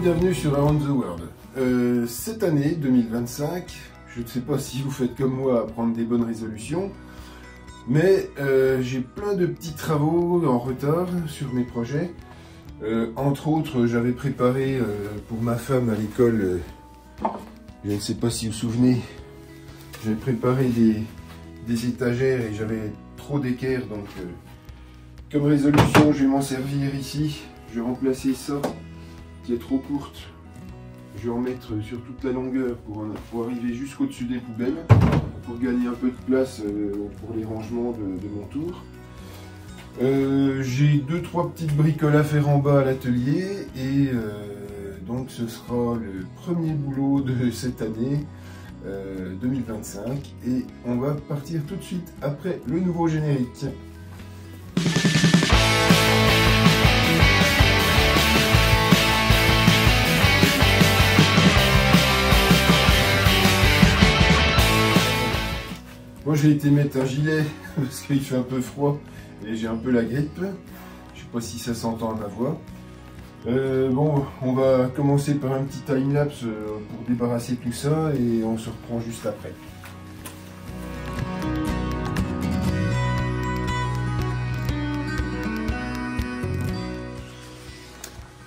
bienvenue sur Around the World. Cette année 2025, je ne sais pas si vous faites comme moi à prendre des bonnes résolutions, mais j'ai plein de petits travaux en retard sur mes projets. Entre autres, j'avais préparé pour ma femme à l'école, je ne sais pas si vous vous souvenez, j'avais préparé des étagères et j'avais trop d'équerre, donc comme résolution, je vais m'en servir ici. Je vais remplacer ça qui est trop courte. Je vais en mettre sur toute la longueur pour arriver jusqu'au-dessus des poubelles, pour gagner un peu de place pour les rangements de mon tour. J'ai 2-3 petites bricoles à faire en bas à l'atelier et donc ce sera le premier boulot de cette année 2025 et on va partir tout de suite après le nouveau générique. Moi j'ai été mettre un gilet parce qu'il fait un peu froid et j'ai un peu la grippe. Je sais pas si ça s'entend à ma voix. Bon, on va commencer par un petit time-lapse pour débarrasser tout ça et on se reprend juste après.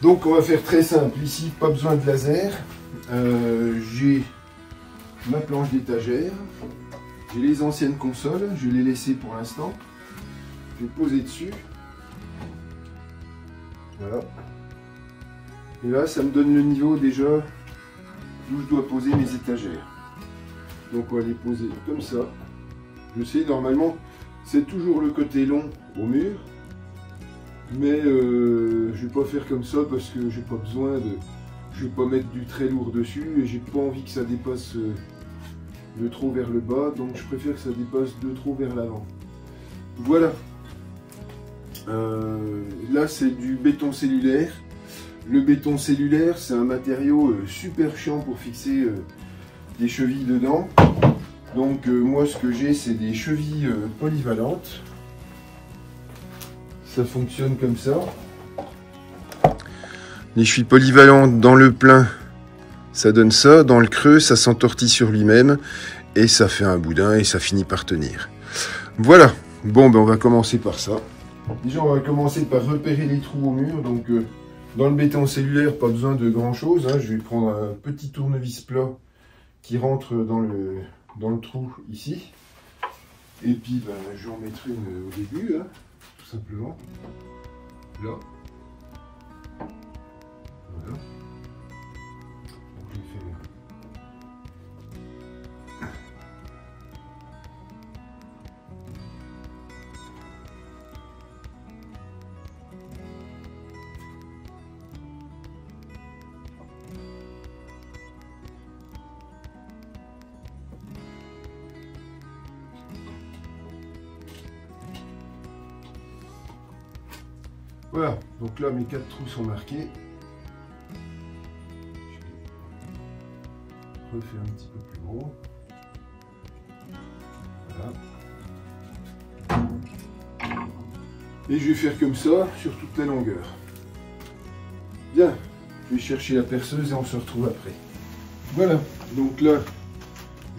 Donc on va faire très simple. Ici, pas besoin de laser. J'ai ma planche d'étagère. J'ai les anciennes consoles, je vais les laisser pour l'instant. Je vais poser dessus. Voilà. Et là, ça me donne le niveau déjà d'où je dois poser mes étagères. Donc on va les poser comme ça. Je sais, normalement, c'est toujours le côté long au mur. Mais je vais pas faire comme ça parce que j'ai pas besoin de... Je vais pas mettre du très lourd dessus et j'ai pas envie que ça dépasse... de trop vers le bas, donc je préfère que ça dépasse de trop vers l'avant. Voilà. Là c'est du béton cellulaire. Le béton cellulaire c'est un matériau super chiant pour fixer des chevilles dedans. Donc moi ce que j'ai c'est des chevilles polyvalentes. Ça fonctionne comme ça. Les chevilles polyvalentes dans le plein, ça donne ça, dans le creux, ça s'entortille sur lui-même et ça fait un boudin et ça finit par tenir. Voilà, bon ben on va commencer par ça. Déjà on va commencer par repérer les trous au mur. Donc dans le béton cellulaire, pas besoin de grand chose, hein. Je vais prendre un petit tournevis plat qui rentre dans le trou ici. Et puis ben, je vais en mettre une au début, hein, tout simplement. Là. Voilà. Voilà, donc là mes 4 trous sont marqués. Je refais un petit peu plus gros. Voilà. Et je vais faire comme ça sur toute la longueur. Bien, je vais chercher la perceuse et on se retrouve après. Voilà, donc là,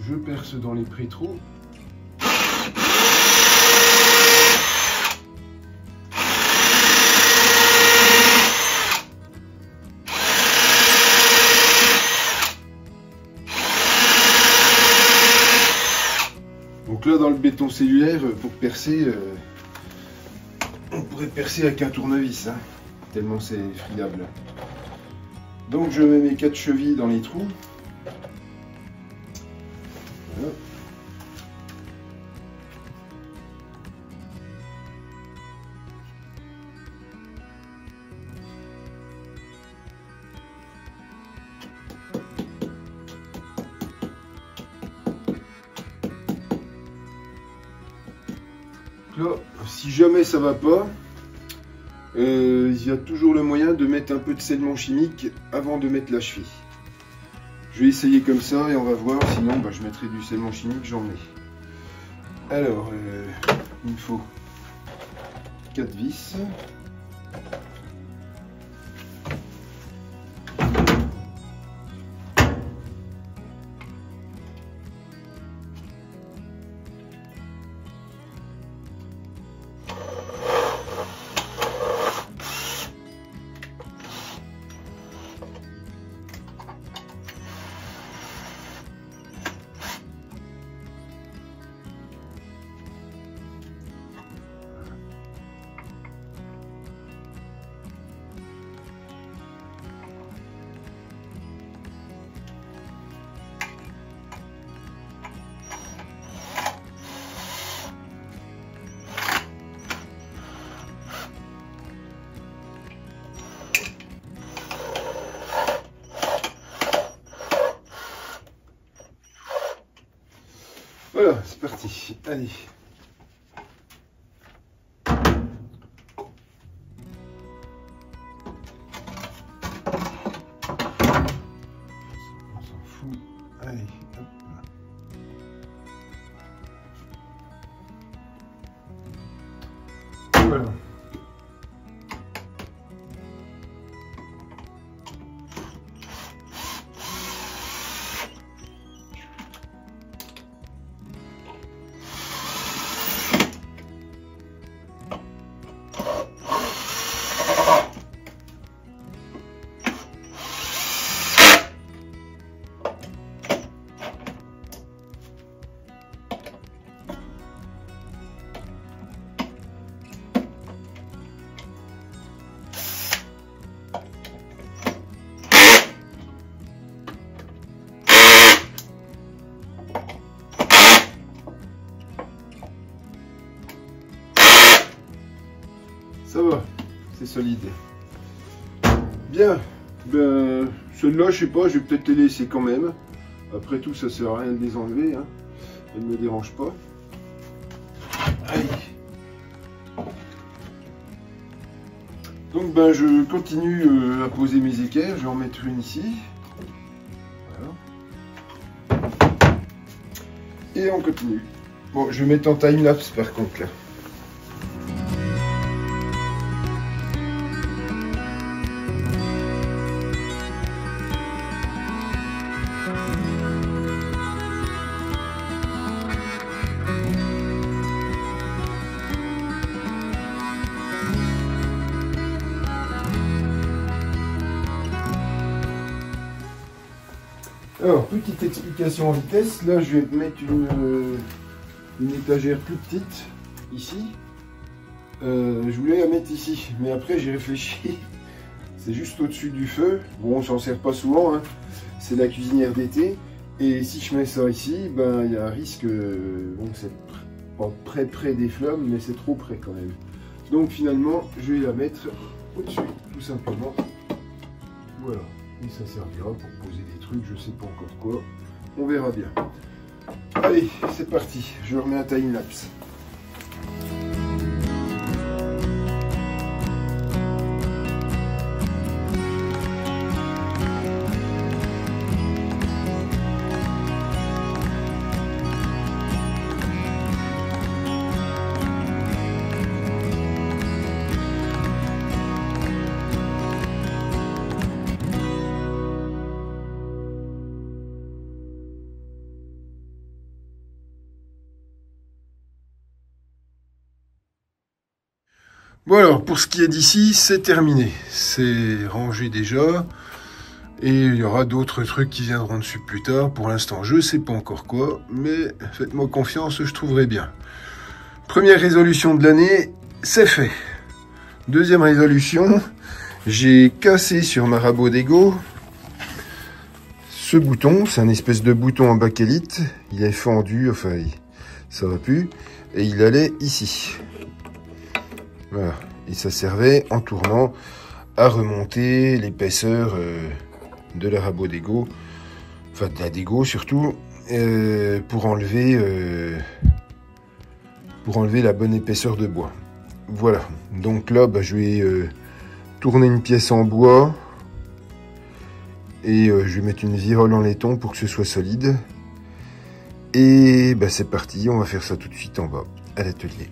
je perce dans les pré-trous. Donc là dans le béton cellulaire, pour percer, on pourrait percer avec un tournevis, hein, tellement c'est friable. Donc je mets mes 4 chevilles dans les trous. Voilà. Là, si jamais ça va pas, il y a toujours le moyen de mettre un peu de scellement chimique avant de mettre la cheville. Je vais essayer comme ça et on va voir, sinon bah, je mettrai du scellement chimique, j'en mets. Alors, il me faut 4 vis. Voilà, c'est parti. Allez. On s'en fout. Allez, hop là. Voilà. Ça va, c'est solide. Bien, ben, ceux-là, je sais pas, je vais peut-être les laisser quand même. Après tout, ça sert à rien de les enlever, hein. Elles ne me dérangent pas. Allez. Donc, ben, je continue à poser mes équerres. Je vais en mettre une ici. Voilà. Et on continue. Bon, je vais mettre en time-lapse par contre, là. Alors, petite explication en vitesse. Là, je vais mettre une étagère plus petite, ici. Je voulais la mettre ici, mais après j'ai réfléchi. C'est juste au-dessus du feu. Bon, on s'en sert pas souvent, hein. C'est la cuisinière d'été. Et si je mets ça ici, ben il y a un risque. Bon, c'est pas près des flammes, mais c'est trop près quand même. Donc finalement, je vais la mettre au-dessus, tout simplement. Voilà. Et ça servira pour poser des trucs, je sais pas encore quoi. On verra bien. Allez, c'est parti. Je remets un time-lapse. Bon alors, pour ce qui est d'ici, c'est terminé. C'est rangé déjà. Et il y aura d'autres trucs qui viendront dessus plus tard. Pour l'instant, je sais pas encore quoi. Mais faites-moi confiance, je trouverai bien. Première résolution de l'année, c'est fait. Deuxième résolution, j'ai cassé sur ma rabot d'Ego ce bouton. C'est un espèce de bouton en bakélite. Il est fendu, enfin, ça va plus. Et il allait ici. Voilà. Et ça servait en tournant à remonter l'épaisseur de la rabot d'Ego, enfin de la Dego surtout, pour enlever la bonne épaisseur de bois. Voilà. Donc là, bah, je vais tourner une pièce en bois et je vais mettre une virole en laiton pour que ce soit solide. Et bah, c'est parti, on va faire ça tout de suite en bas à l'atelier.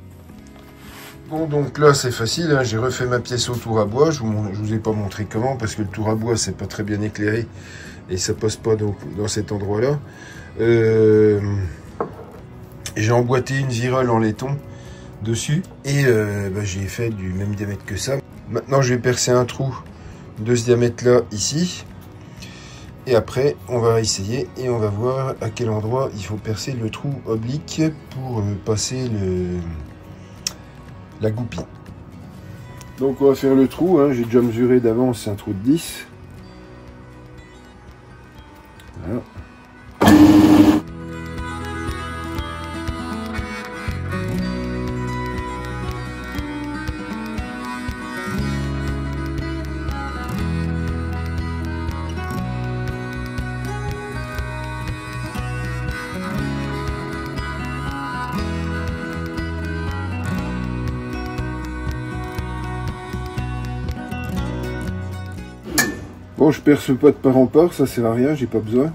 Bon, donc là c'est facile, hein. J'ai refait ma pièce au tour à bois. Je vous ai pas montré comment parce que le tour à bois c'est pas très bien éclairé et ça passe pas dans cet endroit là. J'ai emboîté une virole en laiton dessus et bah, j'ai fait du même diamètre que ça. Maintenant je vais percer un trou de ce diamètre là ici et après on va essayer et on va voir à quel endroit il faut percer le trou oblique pour passer la goupille. Donc on va faire le trou, hein. J'ai déjà mesuré d'avance, c'est un trou de 10. Voilà. Bon, je perce pas de part en part, ça sert à rien, j'ai pas besoin.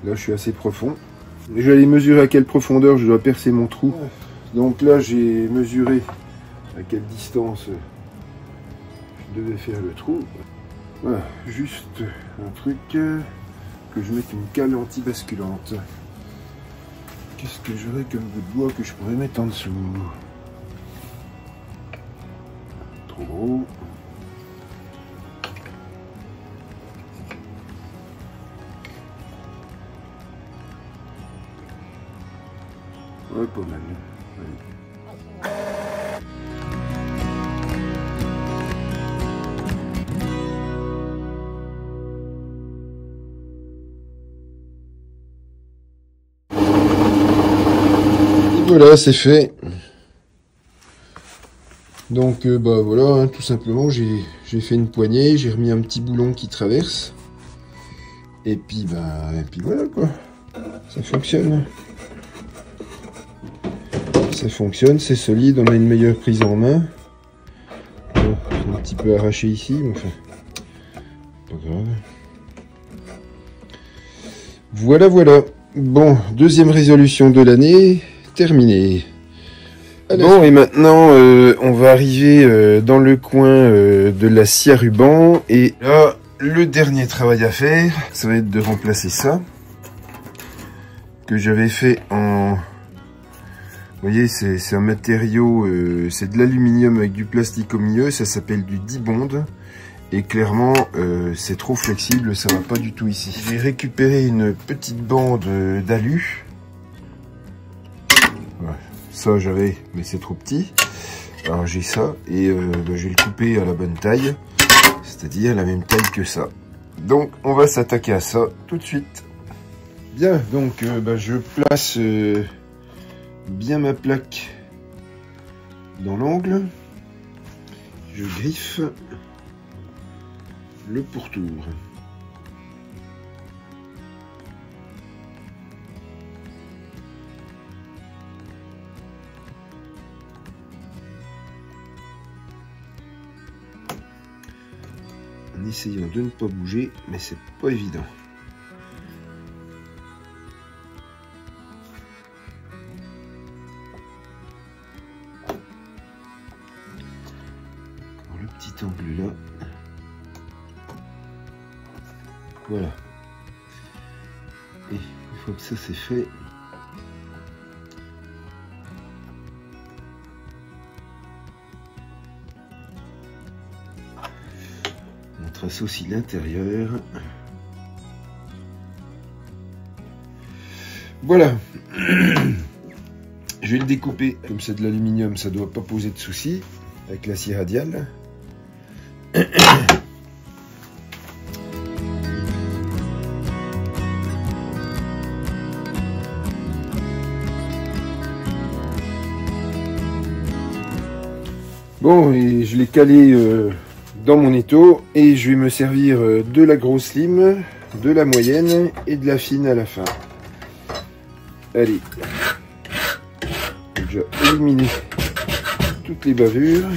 Là, je suis assez profond. Je vais aller mesurer à quelle profondeur je dois percer mon trou. Donc là, j'ai mesuré à quelle distance je devais faire le trou. Voilà, juste un truc, que je mette une cale anti-basculante. Qu'est-ce que j'aurais comme bout de bois que je pourrais mettre en dessous? Trop gros. Ouais, pas mal. Ouais. Voilà, c'est fait. Donc bah voilà, hein, tout simplement, j'ai fait une poignée, j'ai remis un petit boulon qui traverse. Et puis voilà quoi. Ça fonctionne. Ça fonctionne, c'est solide, on a une meilleure prise en main. Bon, c'est un petit peu arraché ici, mais enfin, pas grave. Voilà. Bon, deuxième résolution de l'année. Terminé. Bon, et maintenant on va arriver dans le coin de la scie à ruban, et là le dernier travail à faire, ça va être de remplacer ça que j'avais fait en, vous voyez, c'est un matériau, c'est de l'aluminium avec du plastique au milieu, ça s'appelle du Dibond, et clairement c'est trop flexible, ça va pas du tout ici. J'ai récupéré une petite bande d'alu. Ça j'avais, mais c'est trop petit. Alors j'ai ça, et je vais le couper à la bonne taille, c'est-à-dire la même taille que ça. Donc on va s'attaquer à ça tout de suite. Bien, donc je place bien ma plaque dans l'angle. Je griffe le pourtour. En essayant de ne pas bouger, mais c'est pas évident. Alors, le petit angle là. Voilà. Et une fois que ça c'est fait, on trace aussi l'intérieur. Voilà. Je vais le découper. Comme c'est de l'aluminium, ça ne doit pas poser de soucis avec la scie radiale. Bon, et je l'ai calé dans mon étau, et je vais me servir de la grosse lime, de la moyenne et de la fine à la fin. Allez, j'ai déjà éliminé toutes les bavures.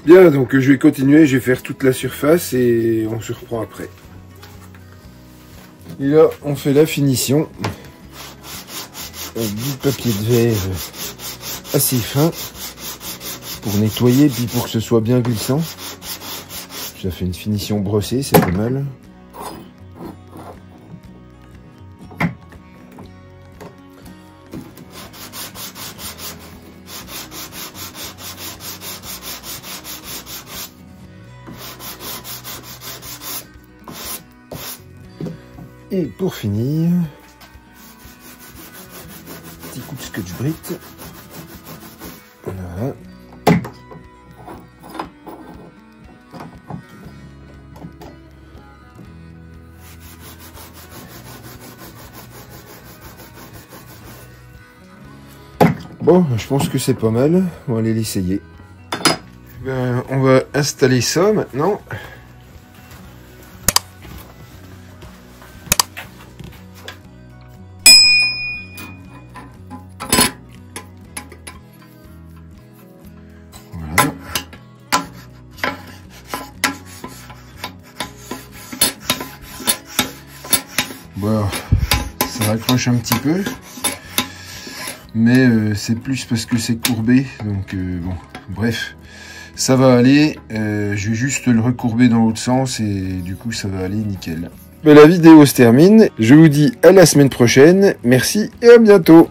Bien, donc je vais continuer, je vais faire toute la surface et on se reprend après. Et là, on fait la finition avec du papier de verre assez fin pour nettoyer, puis pour que ce soit bien glissant. Ça fait une finition brossée, c'est pas mal. Et pour finir, petit coup de Scotch-Brite. Voilà. Bon, je pense que c'est pas mal. On va aller l'essayer. Ben, on va installer ça maintenant. Voilà. Bon, ça raccroche un petit peu. Mais c'est plus parce que c'est courbé, donc bon, bref, ça va aller, je vais juste le recourber dans l'autre sens et du coup ça va aller nickel. Mais la vidéo se termine, je vous dis à la semaine prochaine, merci et à bientôt.